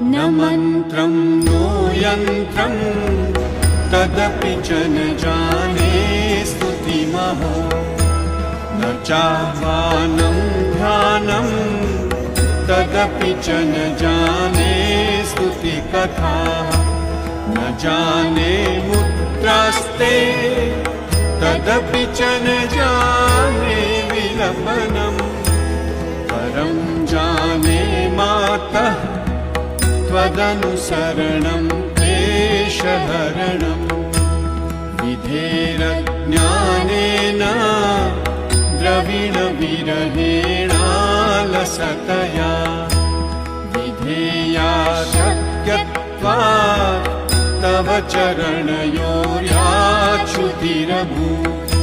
न मन्त्रं नो यन्त्रं तदपि च न जाने स्तुतिमहो न चाह्वानं ध्यानं तदपि च न जाने स्तुतिकथा न जाने मुद्रास्ते तदपि च न जाने विलपनम् परं जाने मातः त्वदनुसरणं क्लेशहरणं विधेरज्ञानेन द्रविणविरहेणालसतया विधेया शक्यत्वात् तव चरणयोर्याच्युतिरभूत्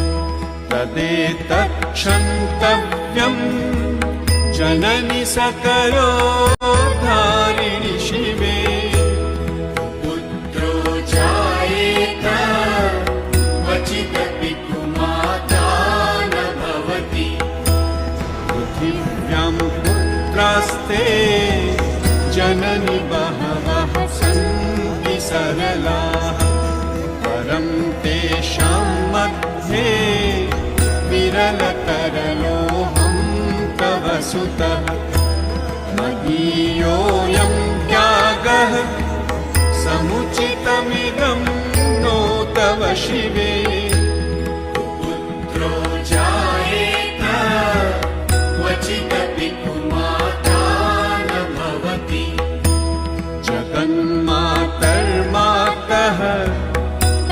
तदेतत्क्षन्तव्यम् जननि सकलोद्धारिणि शिवे पुत्रो जायेत क्वचिदपि कुमाता न भवति पृथिव्यां पुत्रास्ते जननि बहवः सन्ति सरलाः परं तेषां मध्ये विरलतरलोऽहं तव सुतः मदीयोऽयं त्यागः समुचितमिदं नो तव शिवे पुत्रो जायेत क्वचिदपि कुमाता न भवति जगन्मातर्मातः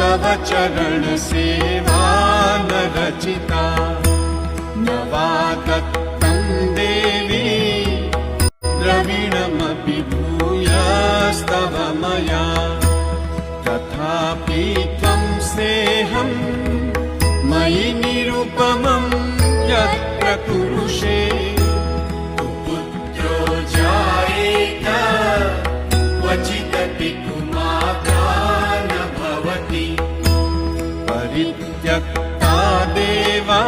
तव चरणसेवा न रचिता न वा दत्तं देवी द्रविणमपि भूयस्तव मया तथापि त्वं स्नेहं मयि निरुपमं यत्र कुरुषे पुत्रो जायेत क्वचिदपि कुमाता न भवति परित्यक्ता देवा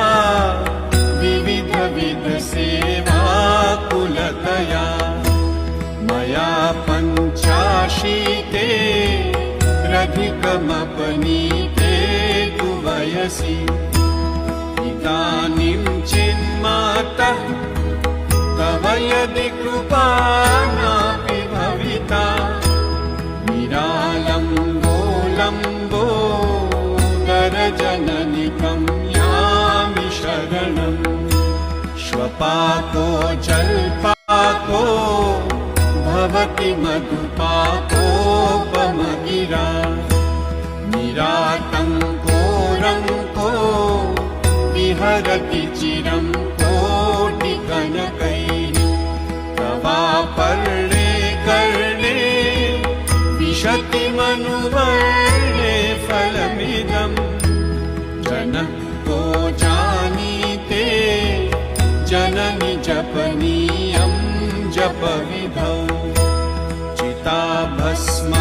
विविधविधसेवा कुलतया मया पञ्चाशीते रधिकमपनीते तु वयसि इदानीं चिन्मातः तव यदि कृपा नापि भविता निरालम्बो गरजननिकं यामि शरणम् श्वपाको जल्पाको भवति मधुपाकोपमगिरा निरातङ्को रङ्को विहरति चिरं कोटिकनकैः तवापर्णे कर्णे विशति मनुवर्णे फलमिदम् जनः को जानीते जननि जपनीयं जपविधौ चिताभस्मालेपो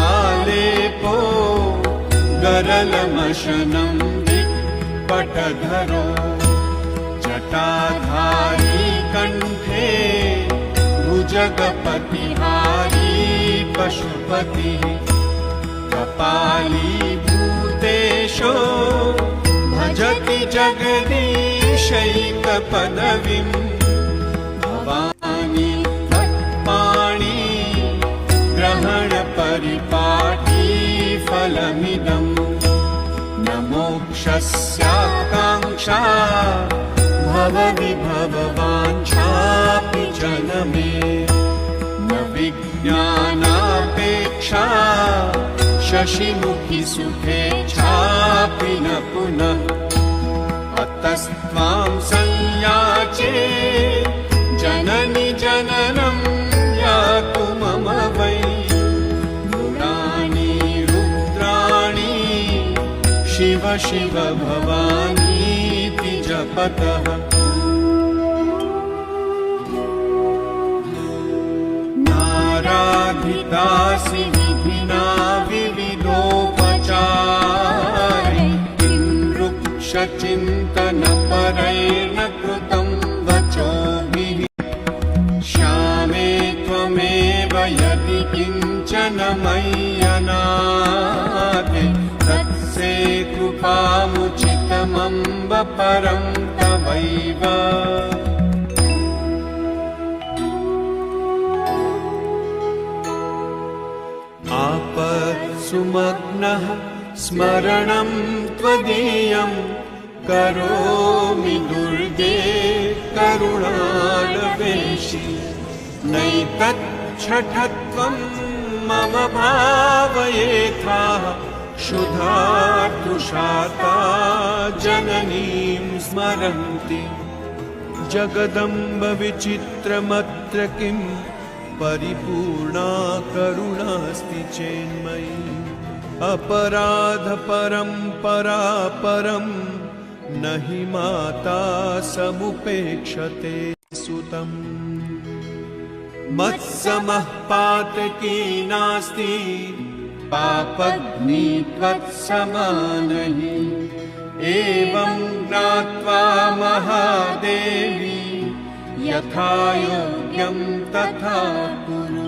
गरलमशनं दिक्पटधरो जटाधारी कण्ठे भुजगपतिहारी पशुपतिः कपाली भूतेशो भजति जगदीशैकपदवीं भवानी तत्पाणी ग्रहणपरिपाठी फलमिदम् न मोक्षस्याकाङ्क्षा भवविभववाञ्छापि जनमे न विज्ञानापेक्षा शशिमुखि सुखेच्छापि न पुनः अतस्त्वां संयाचे जननि जननं यातु मम वै गुणानि रुद्राणि शिव शिव भवानीति जपतः नाराधितासि विधिना विविधोपचारै किं वृक्षचिन्तनपरैर्न कृतं वचोभिः श्यामे त्वमेव यदि किञ्चन मय्यनाथे तत्से कृपामुचितमम्ब परं तवैव आपत्सुमग्नः स्मरणं त्वदीयं करोमि दुर्गे करुणालवेशि नैतच्छठत्वं मम भावयेथाः क्षुधार्तुषाता जननीं स्मरन्ति जगदम्ब विचित्रमत्र किं परिपूर्णा करुणास्ति चेन्मयी अपराधपरम्परा परं न हि माता समुपेक्षते सुतम् मत्समः पातकी नास्ति पापग्नि त्वत्समानहि एवं ज्ञात्वा महादेवी यथा योग्यं तथा कुरु